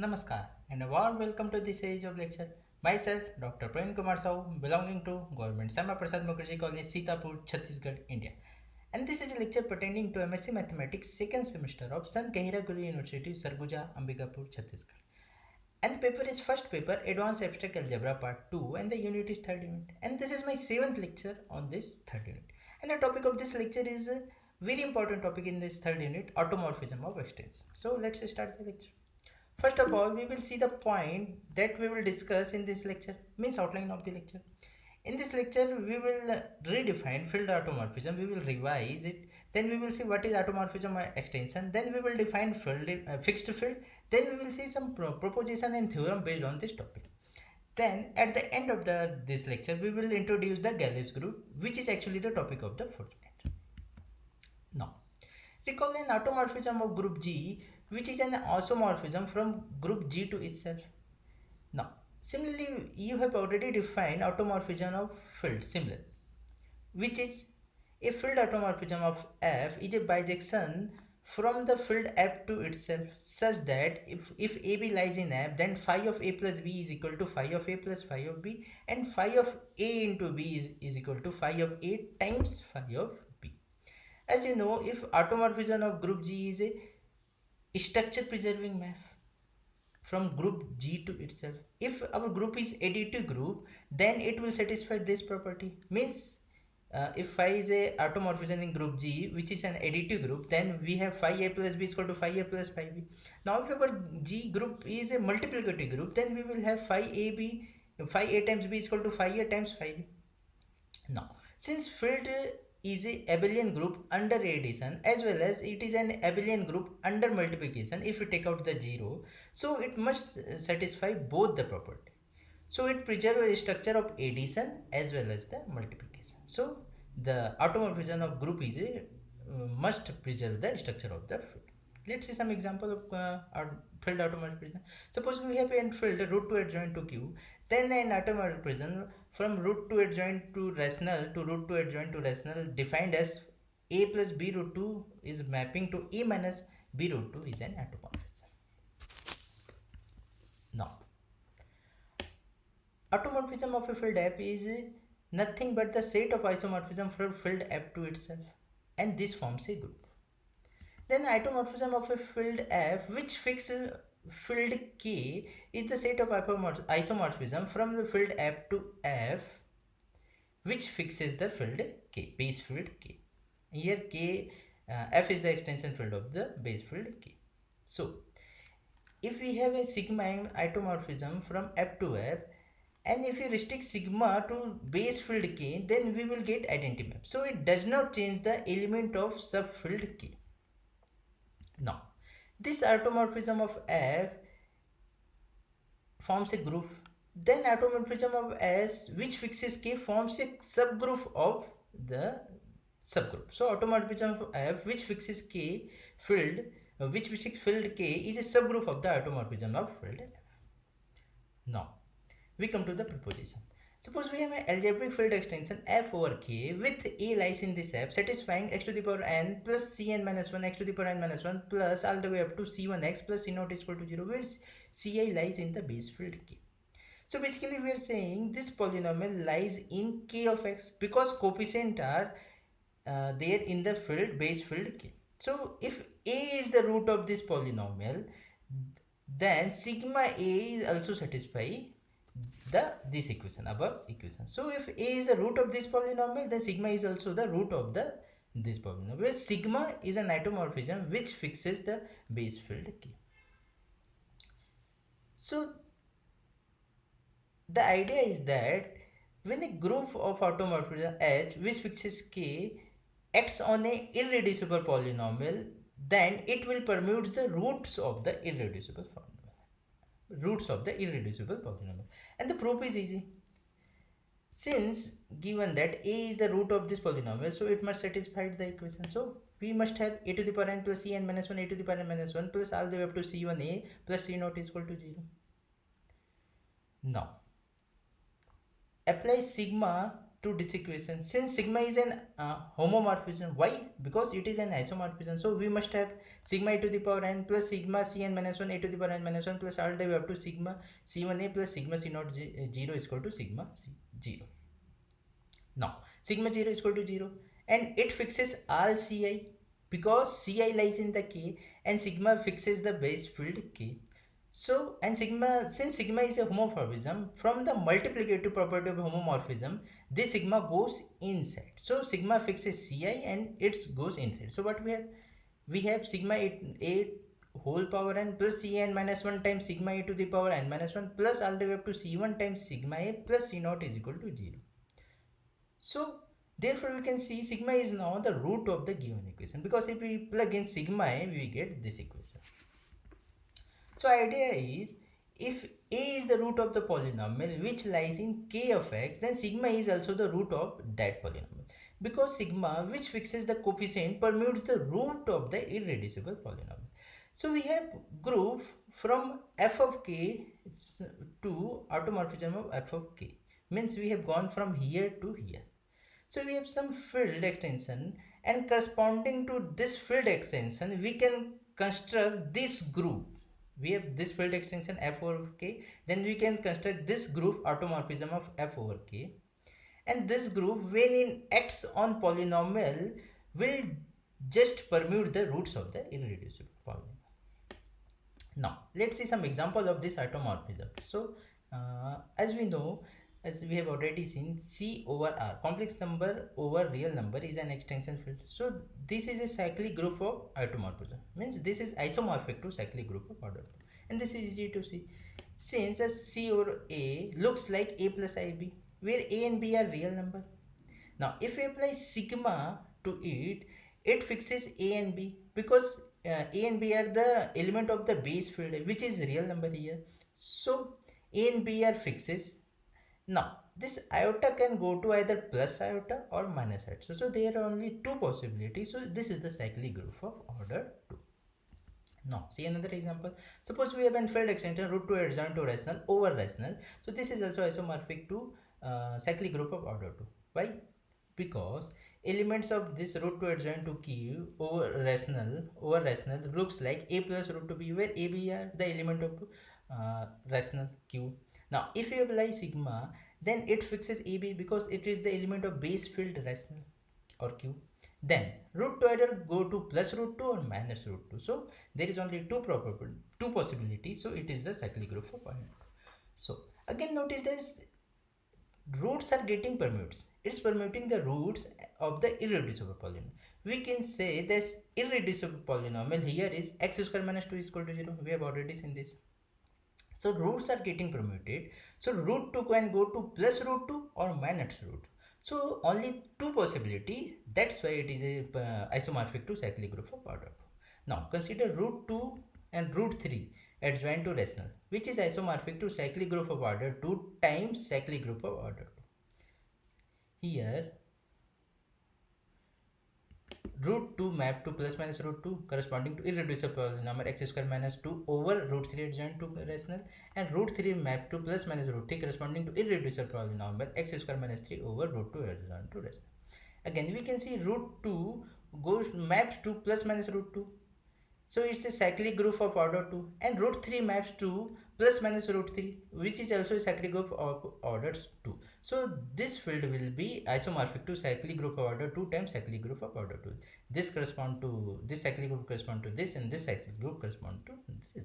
Namaskar and a warm welcome to this age of lecture. Myself, Dr. Praveen Kumar Sahu, belonging to Government Sama Prasad Mukherjee College, Sitapur, Chhattisgarh, India. And this is a lecture pertaining to MSc Mathematics second semester of Sant Kahira Guru University, Sarguja, Ambikapur, Chhattisgarh. And the paper is first paper, Advanced Abstract Algebra Part 2, and the unit is third unit. And this is my seventh lecture on this third unit. And the topic of this lecture is a very important topic in this third unit, automorphism of extension. So let's start the lecture. First of all, we will see the point that we will discuss in this lecture, means outline of the lecture. In this lecture, we will redefine field automorphism, we will revise it, then we will see what is automorphism extension, then we will define field, fixed field, then we will see some proposition and theorem based on this topic. Then at the end of this lecture, we will introduce the Gallus group, which is actually the topic of the fourth unit. Now, recall an automorphism of group G, which is an isomorphism from group G to itself. Now, similarly, you have already defined automorphism of field similar, which is a field automorphism of F is a bijection from the field F to itself, such that if AB lies in F, then phi of A plus B is equal to phi of A plus phi of B, and phi of A into B is equal to phi of A times phi of B. As you know, if automorphism of group G is a structure preserving map from group G to itself, if our group is additive group, then it will satisfy this property. Means if phi is a automorphism in group G, which is an additive group, then we have phi A plus B is equal to phi A plus phi B. Now if our G group is a multiplicative group, then we will have phi A times B is equal to phi A times phi B. Now, since field is a abelian group under addition as well as it is an abelian group under multiplication, if we take out the 0, so it must satisfy both the property. So it preserves a structure of addition as well as the multiplication. So the automorphism of group is a must preserve the structure of the field. Let's see some example of field automorphism. Suppose we have a field root 2 adjoint to Q, then an automorphism from root 2 adjoint to rational to root 2 adjoint to rational defined as A plus B root 2 is mapping to A minus B root 2 is an automorphism. Now, automorphism of a field F is nothing but the set of isomorphism from field F to itself, and this forms a group. Then isomorphism of a field F which fixes field K is the set of isomorphism from the field F to F which fixes the field K, base field K. Here K, F is the extension field of the base field K. So, if we have a sigma isomorphism from F to F, and if you restrict sigma to base field K, then we will get identity map. So, it does not change the element of subfield K. Now, this automorphism of F forms a group. Then automorphism of S which fixes K forms a subgroup of the subgroup. So automorphism of F which fixes K field which fixes field K is a subgroup of the automorphism of field F. Now we come to the proposition. Suppose we have an algebraic field extension F over K with A lies in this F satisfying x to the power n plus Cn minus 1 x to the power n minus 1 plus all the way up to C1x plus C0 is equal to 0, where Ci lies in the base field K. So basically we are saying this polynomial lies in K of x because coefficient are there in the field base field K. So if A is the root of this polynomial, then sigma A is also satisfy this equation, above equation. So if A is the root of this polynomial, then sigma is also the root of this polynomial, where sigma is an isomorphism which fixes the base field K. So the idea is that when a group of automorphism H which fixes K acts on a irreducible polynomial, then it will permute the roots of the irreducible polynomial. And the proof is easy. Since given that A is the root of this polynomial, so it must satisfy the equation. So we must have a to the power n plus Cn minus 1 a to the power n minus 1 plus all the way up to C1a plus C0 is equal to 0. Now apply sigma to this equation. Since sigma is an homomorphism, why? Because it is an isomorphism, so we must have sigma a to the power n plus sigma cn minus 1 a to the power n minus 1 plus all the way up to sigma c1a plus sigma c naught 0 is equal to sigma c 0. Now sigma 0 is equal to 0 and it fixes all ci because ci lies in the k and sigma fixes the base field k. So, and sigma, since sigma is a homomorphism, from the multiplicative property of homomorphism, this sigma goes inside. So, sigma fixes ci and it goes inside. So, what we have? We have sigma a whole power n plus cn minus 1 times sigma a to the power n minus 1 plus all the way up to c1 times sigma a plus c naught is equal to 0. So, therefore, we can see sigma is now the root of the given equation because if we plug in sigma a, we get this equation. So idea is, if a is the root of the polynomial which lies in k of x, then sigma is also the root of that polynomial because sigma, which fixes the coefficient, permutes the root of the irreducible polynomial. So we have group from f of k to automorphism of f of k, means we have gone from here to here. So we have some field extension and corresponding to this field extension we can construct this group. We have this field extension f over k, then we can construct this group automorphism of f over k, and this group when in x on polynomial will just permute the roots of the irreducible polynomial. Now let's see some example of this automorphism. So as we know, as we have already seen, C over R, complex number over real number, is an extension field. So this is a cyclic group of automorphism, means this is isomorphic to cyclic group of order 2, and this is easy to see since as C over A looks like A plus IB, where A and B are real number. Now if we apply sigma to it, it fixes A and B because A and B are the element of the base field which is real number here. So A and B are fixes. Now, this iota can go to either plus iota or minus iota. So there are only two possibilities. So this is the cyclic group of order 2. Now, see another example. Suppose we have an field extension root 2 adjoint to rational over rational. So this is also isomorphic to cyclic group of order 2. Why? Because elements of this root 2 adjoint to q over rational looks like a plus root 2b, where a, b are the element of rational q. Now, if you apply sigma, then it fixes AB because it is the element of base field rational or Q. Then root 2 either go to plus root 2 or minus root 2. So there is only two possibilities. So it is the cyclic group of order 2. So again notice this, roots are getting permutes. It's permuting the roots of the irreducible polynomial. We can say this irreducible polynomial here is x square minus 2 is equal to 0. We have already seen this. So roots are getting permuted. So root 2 can go to plus root 2 or minus root. So only two possibilities. That's why it is a isomorphic to cyclic group of order 2. Now consider root 2 and root 3 adjoint to rational, which is isomorphic to cyclic group of order 2 times cyclic group of order 2. Here root 2 map to plus minus root 2 corresponding to irreducible polynomial x square minus 2 over root 3 adjoint to rational, and root 3 map to plus minus root 3 corresponding to irreducible polynomial x square minus 3 over root 2 adjoint to rational. Again we can see root 2 goes maps to plus minus root 2. So it's a cyclic group of order 2, and root 3 maps to plus minus root 3, which is also a cyclic group of order 2. So this field will be isomorphic to cyclic group of order 2 times cyclic group of order 2. This correspond to this cyclic group correspond to this, and this cyclic group correspond to this.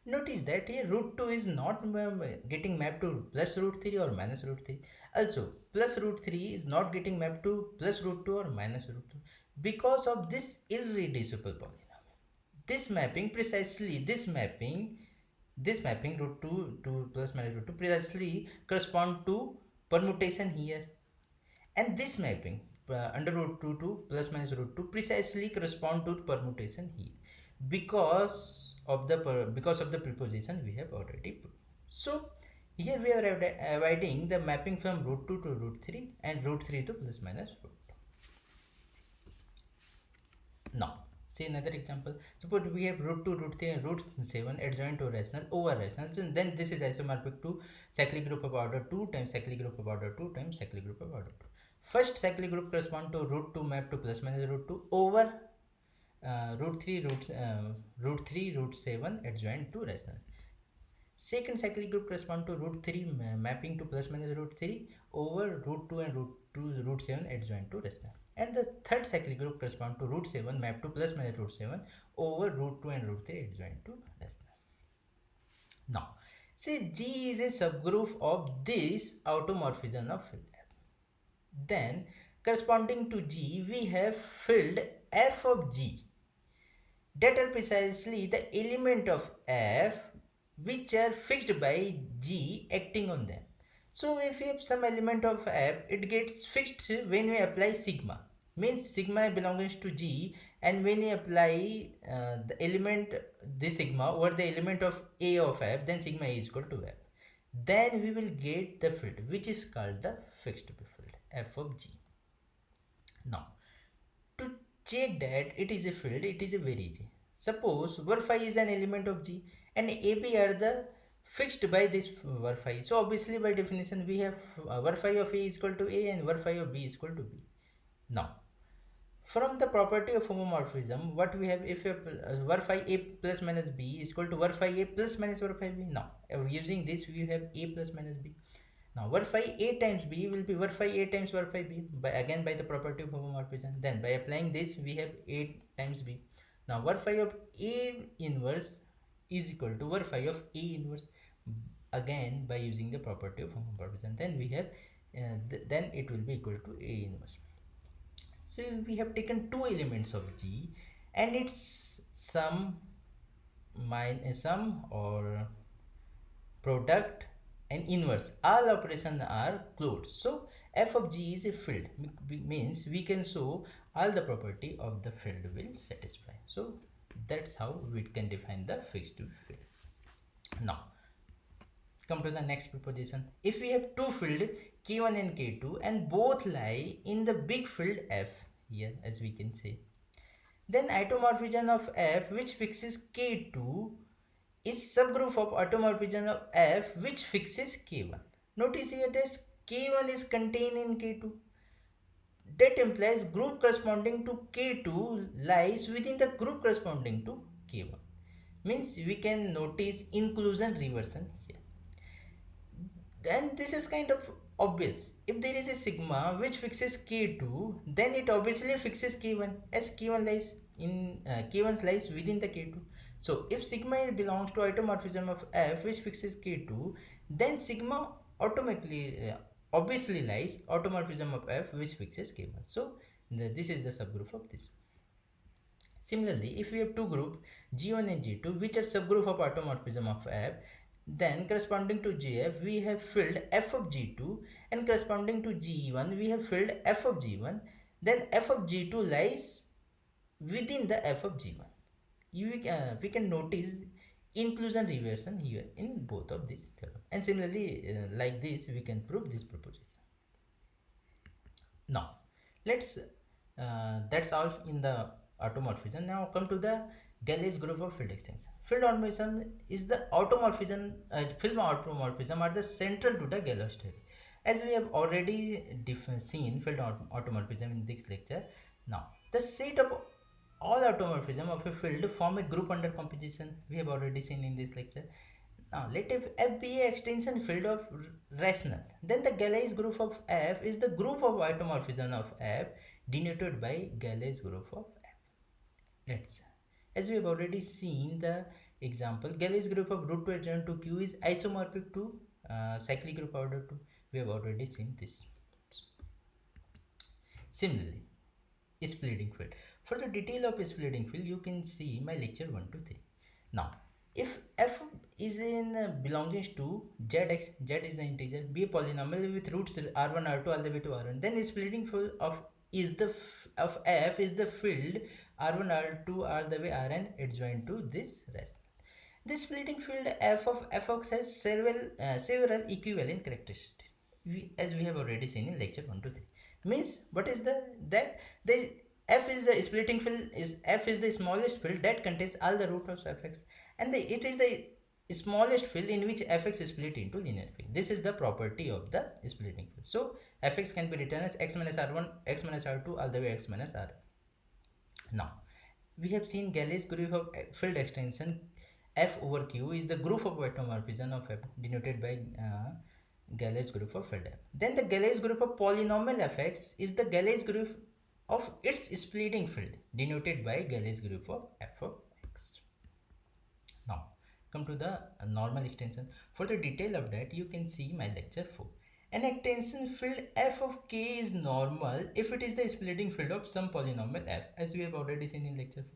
Notice that here root 2 is not getting mapped to plus root 3 or minus root 3. Also plus root 3 is not getting mapped to plus root 2 or minus root 2 because of this irreducible polynomial. This mapping precisely, this mapping root 2 to plus minus root 2 precisely correspond to permutation here, and this mapping under root 2 to plus minus root 2 precisely correspond to permutation here because of the preposition we have already put. So here we are avoiding the mapping from root 2 to root 3 and root 3 to plus minus root 2. Now See another example. Suppose we have root 2, root 3, and root 7 adjoint to rational over rational. So then this is isomorphic to cyclic group of order 2 times cyclic group of order 2 times cyclic group of order 2. First cyclic group correspond to root 2 map to plus minus root 2 over root 3 root 7 adjoint to rational. Second cyclic group correspond to root 3 mapping to plus minus root 3 over root 2 and root 2 root 7 adjoint to rational. And the third cyclic group correspond to root 7 mapped to plus minus root 7 over root 2 and root 3 adjoint to rational. Now, say G is a subgroup of this automorphism of field F. Then, corresponding to G, we have field F of G that are precisely the element of F which are fixed by G acting on them. So if we have some element of F, it gets fixed when we apply sigma. Means sigma belongs to G, and when we apply the element this sigma over the element of A of F, then sigma is equal to F. Then we will get the field which is called the fixed field F of G. Now, to check that it is a field, it is a very easy. Suppose var phi is an element of G and AB are the fixed by this var phi. So obviously by definition we have var phi of A is equal to A and var phi of B is equal to B. Now, from the property of homomorphism, what we have, if var phi A plus minus B is equal to var phi A plus minus var phi B. Now, using this we have A plus minus B. Now var phi A times B will be var phi A times var phi B, again by the property of homomorphism. Then by applying this we have A times B. Now var phi of A inverse is equal to var phi of A inverse, again by using the property of homomorphism. Then we have then it will be equal to A inverse. So we have taken two elements of G and its sum or product and inverse, all operations are closed. So F of G is a field, means we can show all the property of the field will satisfy. So that's how we can define the fixed field. Now come to the next proposition. If we have two field K1 and K2 and both lie in the big field F, here as we can see, then automorphism of F which fixes K2 is subgroup of automorphism of F which fixes K1. Notice here that K1 is contained in K2. That implies group corresponding to K2 lies within the group corresponding to K1. Means we can notice inclusion reversion here. Then this is kind of obvious. If there is a sigma which fixes K2, then it obviously fixes K1 as K1 lies in K1 lies within the K2. So if sigma belongs to automorphism of F which fixes K2, then sigma automatically obviously lies automorphism of F which fixes K1. So this is the subgroup of this. Similarly, if we have two groups G1 and G2 which are subgroup of automorphism of F, then corresponding to GF we have field F of G2, and corresponding to G1 we have field F of G1. Then F of G2 lies within the F of G1. We can notice inclusion reversion here in both of these theorem, and similarly like this we can prove this proposition. Now let's that's all in the automorphism. Now come to the Galley's group of field extension. Field automorphism is the automorphism, field automorphism are the central to the Galois theory. As we have already seen field automorphism in this lecture. Now the set of all automorphism of a field form a group under composition. We have already seen in this lecture. Now let F be an extension field of rational. Then the Galley's group of F is the group of automorphism of F denoted by Galley's group of F. Let's, as we have already seen the example, Galley's group of root 2 adjoint to Q is isomorphic to cyclic group order 2. We have already seen this. Similarly, splitting field. For the detail of splitting field, you can see my lecture 1 to 3. Now, if F is in belongs to Zx, Z is the integer, be a polynomial with roots R1, R2 all the way to Rn, then splitting field of F is the field R1, R2 all the way Rn adjoint to this rest. This splitting field F of Fx has several equivalent characteristics, as we have already seen in lecture 1 to 3. Means what is that the F is the splitting field. Is F is the smallest field that contains all the root of fx, and it is the smallest field in which fx is split into linear field. This is the property of the splitting field. So fx can be written as x minus r1, x minus r2, all the way x minus r. Now we have seen Galley's group of field extension f over q is the group of automorphism of f denoted by Galley's group of field f. Then the Galley's group of polynomial fx is the Galley's group of its splitting field denoted by Galley's group of f of x. Now come to the normal extension. For the detail of that you can see my lecture 4. An extension field f of k is normal if it is the splitting field of some polynomial f, as we have already seen in lecture 4.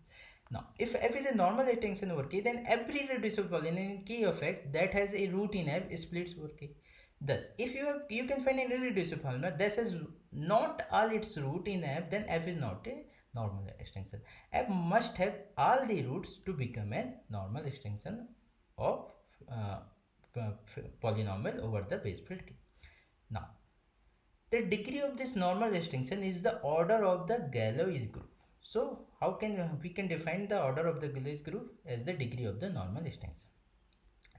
Now, if f is a normal extension over k, then every reducible polynomial k of x that has a root in f splits over k. Thus, if you can find an irreducible polynomial that has not all its root in f, then f is not a normal extension. F must have all the roots to become a normal extension of polynomial over the base field k. Now, the degree of this normal extension is the order of the Galois group. So, how can we can define the order of the Galois group as the degree of the normal extension?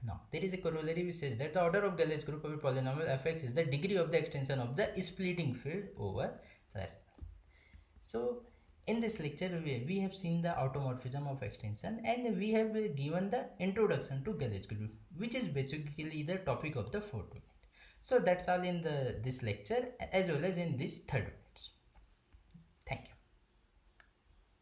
Now, there is a corollary which says that the order of Galois group of a polynomial fx is the degree of the extension of the splitting field over rational. So, in this lecture, we have seen the automorphism of extension, and we have given the introduction to Galois group, which is basically the topic of the fourth unit. So that's all in this lecture as well as in this third.